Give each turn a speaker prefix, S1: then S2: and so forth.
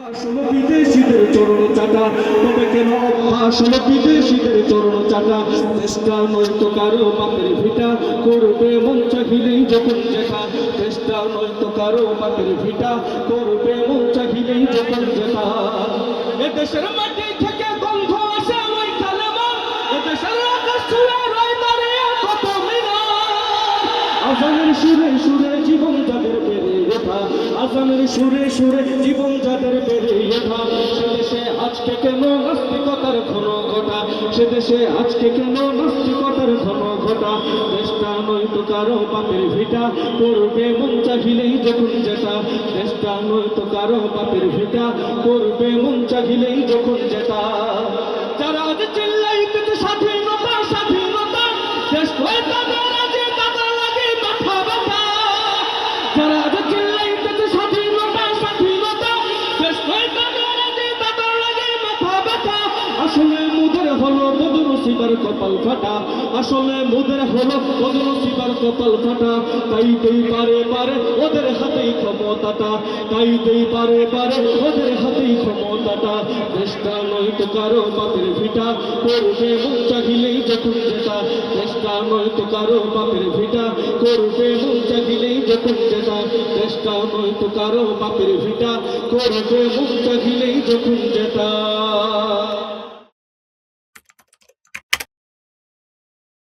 S1: আসলে বিদেশিদের চরণ চাটা, তবে কেন আসলে বিদেশিদের চরণ চাটা? চেষ্টা নয়তো কারো বাপের ভিটা, করবে মন চাহিলেই যখন যেটা। চেষ্টা নয়তো কারো বাপের ভিটা, করবে মন চাহিলেই যখন যেটা। এদেশের মাটি থেকে গন্ধ আসে ওই কালেমা, এদেশের আকাশ ছুঁয়ে রয় দাঁড়িয়ে কত মিনার। আজানের সুরে সুরে জীবন যাদের বেড়ে ওঠা, আজানের সুরে সুরে জীবন যাদের বেড়ে ওঠা। সে দেশে আজকে কেন নাস্তিকতার ঘন ঘটা, সে দেশে আজকে কেন নাস্তিকতার ঘন ঘটা। দেশটা নয়তো কারো বাপের ভিটা, করবে মন চাহিলেই যখন যেটা। দেশটা নয়তো কারো বাপের ভিটা, করবে মন চাহিলেই যখন যেটা। যারা আজ চিল্লাইতেছে স্বাধীনতা স্বাধীনতা, দেশ কয় তাদের আজ তাদের লাগে মাথা ব্যথা। যারা আজ চিল্লাইতেছে স্বাধীনতা স্বাধীনতা, দেশ কয় তাদের আজ তাদের লাগে মাথা ব্যথা। আসলে মুদের হলো বদনসিবার কপাল ফাটা, আসলে মুদের হলো বদনসিবার কপাল ফাটা। তাইতেই পারে পারে ওদের হাতেই ক্ষমতাটা, তাইতেই পারে পারে ওদের হাতেই ক্ষমতাটা। দেশটা নয়তো কারো বাপের ভিটা, করবে মন চাহিলেই যখন যেটা। দেশটা নয়তো কারো বাপের ভিটা, করবে মন চাহিলেই যখন যেটা। দেশটা নয়তো কারো বাপের ভিটা, করবে মন চাহিলেই যখন যেটা।